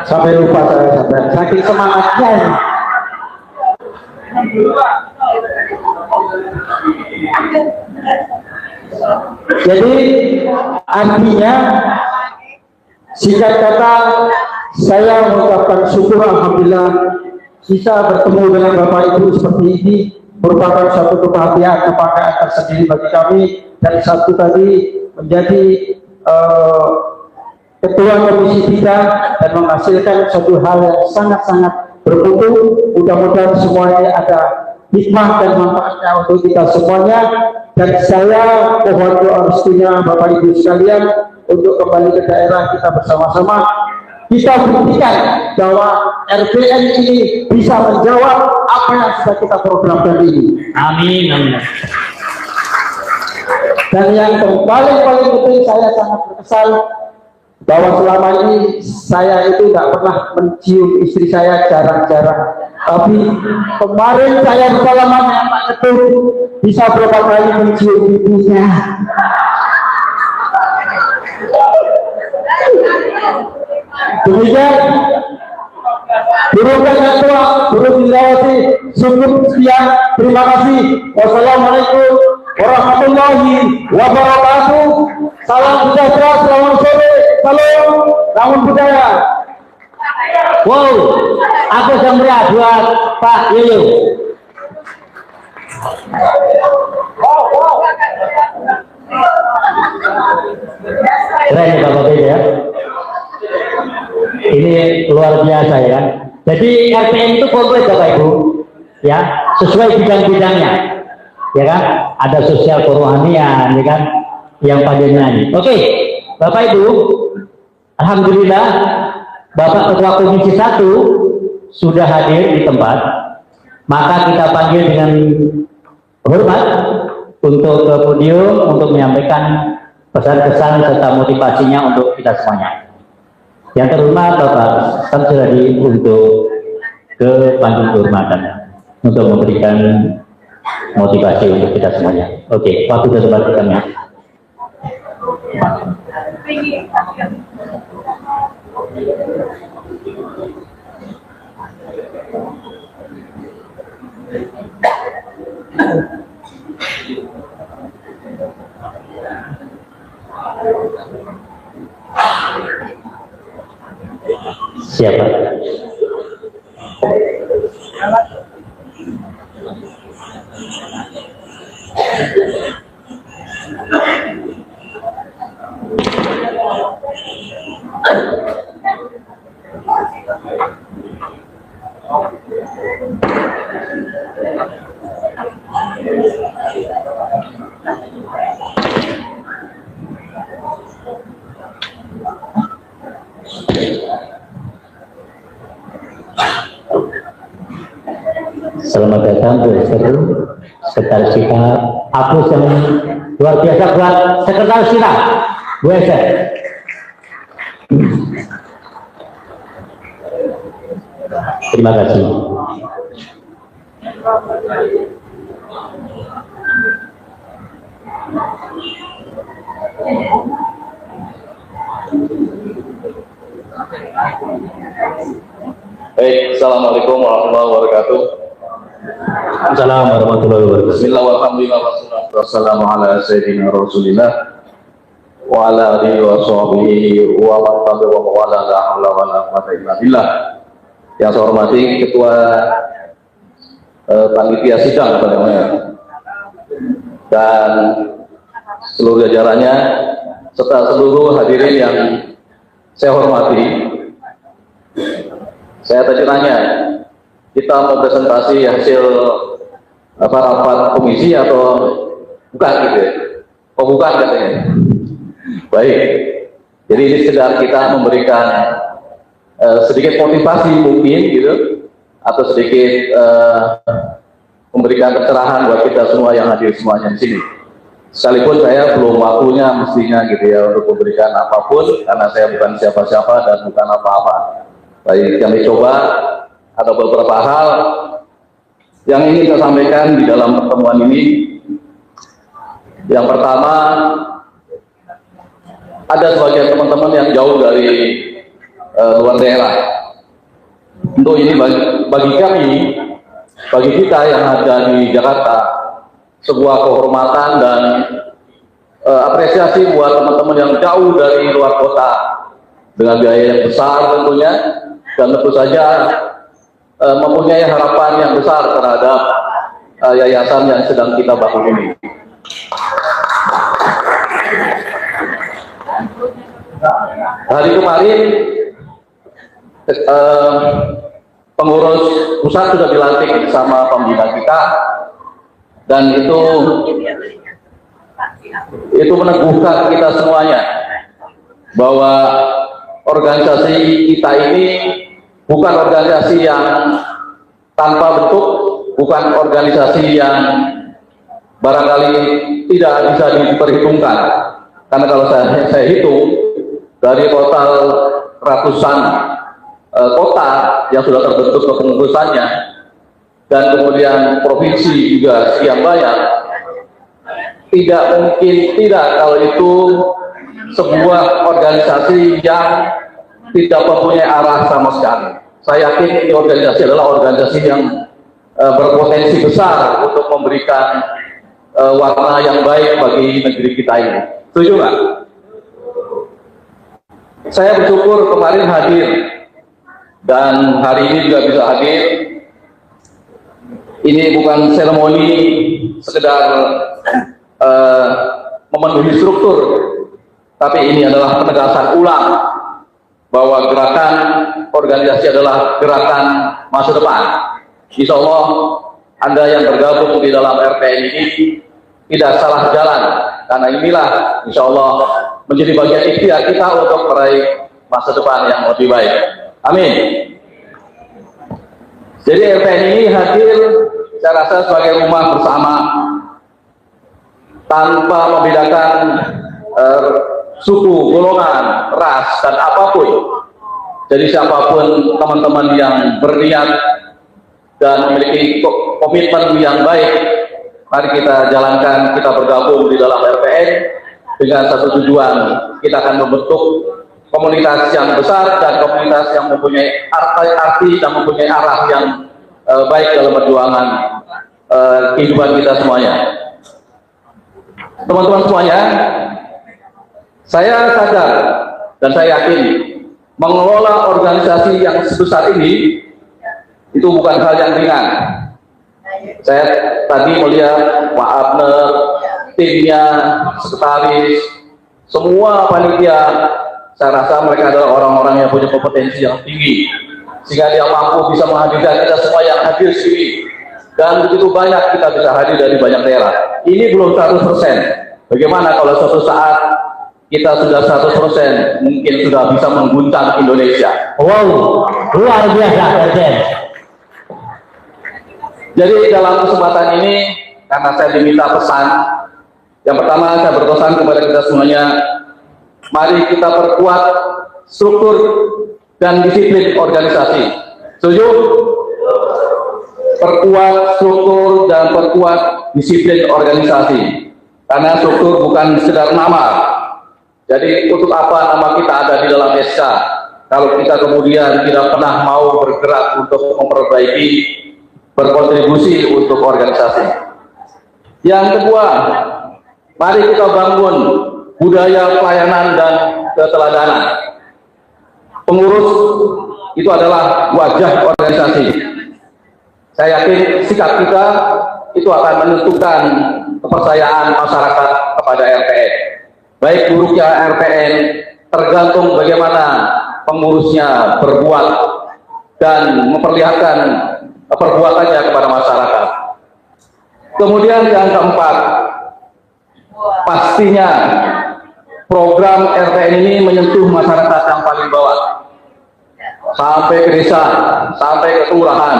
[SPEAKER 1] sampai lupa saya sampai saking semangatnya ini. Jadi artinya singkat kata saya mengucapkan syukur alhamdulillah bisa bertemu dengan Bapak Ibu seperti ini, merupakan suatu kebahagiaan kebanggaan tersendiri bagi kami. Dan satu tadi menjadi ketua komisi 3 dan menghasilkan suatu hal yang sangat-sangat bermutu. Mudah-mudahan semuanya ada hikmah dan manfaatnya untuk kita semuanya. Dan saya mohon doa restunya Bapak Ibu sekalian untuk kembali ke daerah kita bersama-sama. Kita buktikan bahwa RPN ini bisa menjawab apa yang sudah kita programkan ini.
[SPEAKER 3] Amin. Amin.
[SPEAKER 1] Dan yang paling penting saya sangat berkesan bahwa selama ini saya itu nggak pernah mencium istri saya, jarang-jarang. Tapi kemarin saya bersalaman dengan Pak Ketum bisa berapa kali mencium ibunya. Demikian Burung Ketua, Burung Indrawati, syukur sekian, terima kasih. Wassalamualaikum warahmatullahi wabarakatuh. Salam sejahtera, selamat sore, salam bangun budaya.
[SPEAKER 3] Wow, aku meriah buat Pak Yoyo. Keren ya Bapak Ibu ya. Ini luar biasa ya. Jadi RPN itu komplit Bapak Ibu, ya sesuai bidang-bidangnya, ya kan? Ada sosial kerohanian, ya kan? Yang panjangnya ini. Oke, Bapak Ibu, alhamdulillah Bapak Ketua Komisi 1 sudah hadir di tempat. Maka kita panggil dengan hormat untuk ke podium untuk menyampaikan pesan-pesan serta motivasinya untuk kita semuanya. Yang terhormat Bapak Samsudadi untuk ke panggung kehormatan untuk memberikan motivasi untuk kita semuanya. Oke, waktu ke tempat kami. Siapa? Selamat datang Bu Esther, sekretaris kita. Aplaus yang luar biasa buat sekretaris kita, Bu Esther. Terima kasih.
[SPEAKER 7] Baik, assalamualaikum warahmatullahi wabarakatuh.
[SPEAKER 3] Assalamualaikum warahmatullahi wabarakatuh.
[SPEAKER 7] Bismillah walhamdulillah wassalatu wassalamu ala sayyidina rasulillah wa ala alihi wa sahbihi wa man tabi'ahu wa wala la haula wa la quwwata illa billah. Yang saya hormati Ketua Panitia Sidang dan seluruh jajarannya serta seluruh hadirin yang saya hormati, saya tadi nanya, kita mau presentasi hasil rapat komisi atau bukan gitu ya? Oh bukan katanya. Baik, jadi ini sekedar kita memberikan sedikit motivasi mungkin gitu, atau sedikit memberikan pencerahan buat kita semua yang hadir semuanya di sini. Sekalipun saya belum waktunya mestinya gitu ya untuk memberikan apapun, karena saya bukan siapa-siapa dan bukan apa-apa. Baik, kami coba ada beberapa hal yang ingin saya sampaikan di dalam pertemuan ini. Yang pertama, ada sebagian teman-teman yang jauh dari luar daerah. Untuk ini bagi kami, bagi kita yang ada di Jakarta, sebuah kehormatan dan apresiasi buat teman-teman yang jauh dari luar kota dengan biaya yang besar tentunya, dan tentu saja mempunyai harapan yang besar terhadap yayasan yang sedang kita bangun ini. Hari kemarin pengurus pusat sudah dilantik sama pembina kita, dan itu meneguhkan kita semuanya bahwa organisasi kita ini bukan organisasi yang tanpa bentuk, bukan organisasi yang barangkali tidak bisa diperhitungkan. Karena kalau saya hitung dari total ratusan kota yang sudah terbentuk kepengurusannya, dan kemudian provinsi juga sekian banyak, tidak mungkin tidak kalau itu sebuah organisasi yang tidak mempunyai arah sama sekali. Saya yakin ini organisasi adalah organisasi yang berpotensi besar untuk memberikan warna yang baik bagi negeri kita ini. Setuju nggak? Saya bersyukur kemarin hadir, dan hari ini juga bisa hadir. Ini bukan seremoni sekedar memenuhi struktur, tapi ini adalah penegasan ulang bahwa gerakan organisasi adalah gerakan masa depan. Insya Allah Anda yang bergabung di dalam RPN ini tidak salah jalan, karena inilah insya Allah menjadi bagian ikhtiar kita untuk meraih masa depan yang lebih baik. Amin. Jadi RPN ini hadir saya rasa sebagai rumah bersama, tanpa membedakan suku, golongan, ras, dan apapun. Jadi siapapun teman-teman yang berniat dan memiliki komitmen yang baik, mari kita jalankan, kita bergabung di dalam RPN dengan satu tujuan. Kita akan membentuk komunitas yang besar dan komunitas yang mempunyai arti dan mempunyai arah yang baik dalam perjuangan kehidupan kita semuanya. Teman-teman semuanya, saya sadar dan saya yakin mengelola organisasi yang sebesar ini itu bukan hal yang ringan. Saya tadi melihat Pak Abner, timnya, sekretaris, semua panitia, saya rasa mereka adalah orang-orang yang punya kompetensi yang tinggi, sehingga dia mampu bisa menghadirkan kita semua yang hadir sini. Dan begitu banyak kita bisa hadir dari banyak daerah. Ini belum 100%. Bagaimana kalau suatu saat kita sudah 100%, mungkin sudah bisa mengguncang Indonesia.
[SPEAKER 2] Wow, luar biasa, Presiden.
[SPEAKER 7] Jadi dalam kesempatan ini, karena saya diminta pesan, yang pertama saya berpesan kepada kita semuanya, mari kita perkuat struktur dan disiplin organisasi. Setuju? Perkuat struktur dan perkuat disiplin organisasi. Karena struktur bukan sekedar nama. Jadi untuk apa nama kita ada di dalam SK kalau kita kemudian tidak pernah mau bergerak untuk memperbaiki, berkontribusi untuk organisasi. Yang kedua, mari kita bangun budaya pelayanan dan keteladanan. Pengurus itu adalah wajah organisasi. Saya yakin sikap kita itu akan menentukan kepercayaan masyarakat kepada RPN. Baik buruknya RPN tergantung bagaimana pengurusnya berbuat dan memperlihatkan perbuatannya kepada masyarakat. Kemudian yang keempat, pastinya program RTN ini menyentuh masyarakat yang paling bawah, sampai ke desa, sampai ke kelurahan,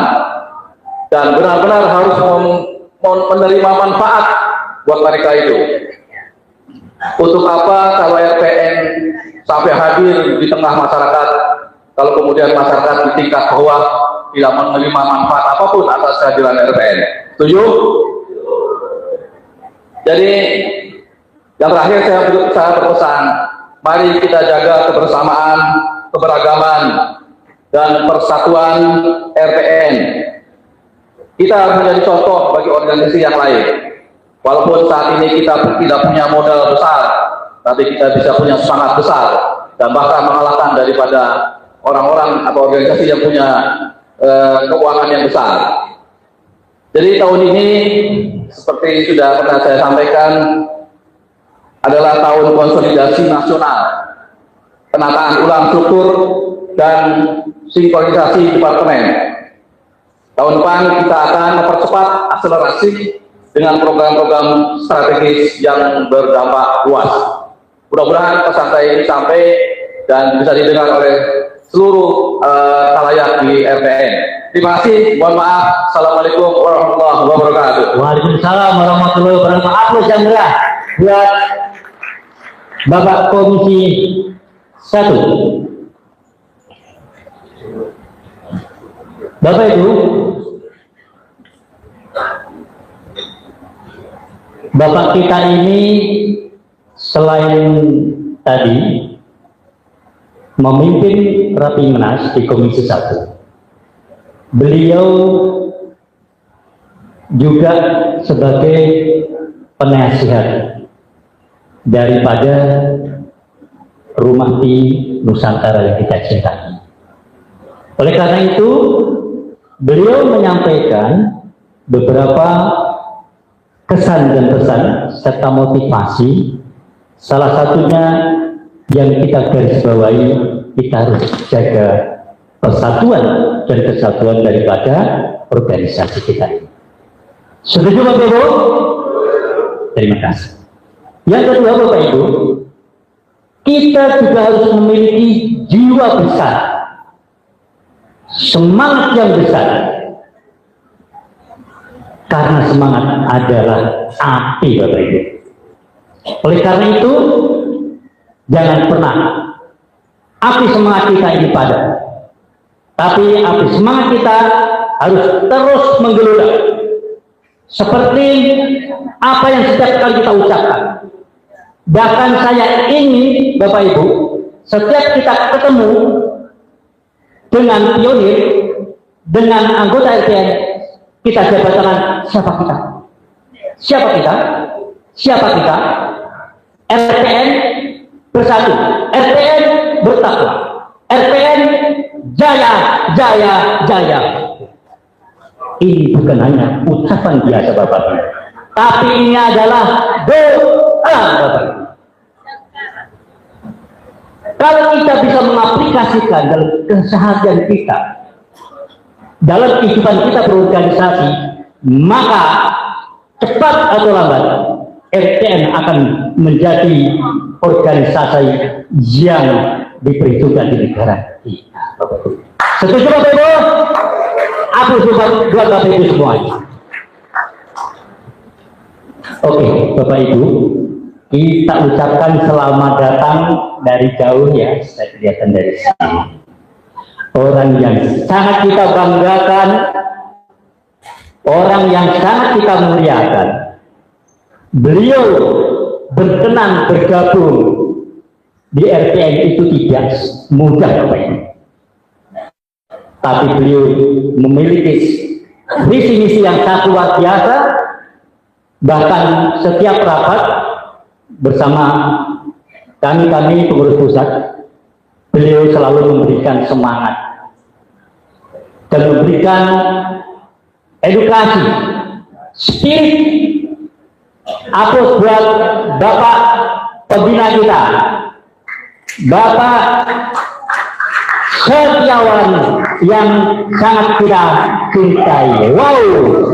[SPEAKER 7] dan benar-benar harus menerima manfaat buat mereka itu. Untuk apa kalau RTN sampai hadir di tengah masyarakat, kalau kemudian masyarakat di tingkat bawah tidak menerima manfaat apapun atas kehadiran RTN? Setuju? Jadi yang terakhir saya berpesan, mari kita jaga kebersamaan, keberagaman, dan persatuan RTN. Kita harus menjadi contoh bagi organisasi yang lain. Walaupun saat ini kita tidak punya modal besar, tapi kita bisa punya semangat besar dan bahkan mengalahkan daripada orang-orang atau organisasi yang punya keuangan yang besar. Jadi tahun ini seperti sudah pernah saya sampaikan adalah tahun konsolidasi nasional, penataan ulang struktur dan sinkronisasi departemen. Tahun depan kita akan mempercepat akselerasi dengan program-program strategis yang berdampak luas. Mudah-mudahan pesan saya ini sampai dan bisa didengar oleh seluruh khalayak di RTN. Terima kasih. Mohon maaf. Assalamualaikum warahmatullahi wabarakatuh.
[SPEAKER 3] Waalaikumsalam warahmatullahi wabarakatuh. Aplaus yang meriah buat Bapak Komisi 1. Bapak Ibu, Bapak kita ini selain tadi memimpin Rapimnas di Komisi 1, beliau juga sebagai penasihat daripada Rumah di Nusantara yang kita cintai. Oleh karena itu, beliau menyampaikan beberapa kesan dan pesan serta motivasi. Salah satunya yang kita garis bawahi, kita harus jaga persatuan dan kesatuan daripada organisasi kita ini. Setuju Bapak Ibu? Terima kasih. Yang kedua Bapak Ibu, kita juga harus memiliki jiwa besar, semangat yang besar, karena semangat adalah api Bapak Ibu. Oleh karena itu, jangan pernah api semangat kita ini padam, tapi api semangat kita harus terus menggelora, seperti apa yang setiap kali kita ucapkan. Bahkan saya ingin Bapak Ibu, setiap kita ketemu dengan pionir, dengan anggota RTN, kita jabat tangan. Siapa kita? Siapa kita? Siapa kita? RTN bersatu, RTN bertakwa, RTN jaya, jaya, jaya. Ini bukan hanya ucapan biasa Bapak Ibu, tapi ini adalah doa Bapak Ibu. Kalau kita bisa mengaplikasikan dalam keseharian kita, dalam kehidupan kita berorganisasi, maka cepat atau lambat RTN akan menjadi organisasi yang diperhitungkan di negara kita. Setuju Bapak Ibu? Aku buat Bapak Ibu semuanya. Oke, Bapak Ibu, kita ucapkan selamat datang dari jauh ya, saya kelihatan dari sini. Orang yang sangat kita banggakan, orang yang sangat kita muliakan. Beliau berkenan bergabung di RTN itu tidak mudah Bapak Ibu. Tapi beliau memiliki visi misi yang sangat luar biasa. Bahkan setiap rapat bersama kami pengurus pusat, beliau selalu memberikan semangat dan memberikan edukasi, spirit. Aplaus buat Bapak pembina kita, Bapak Setiawan yang sangat kita cintai. Wow.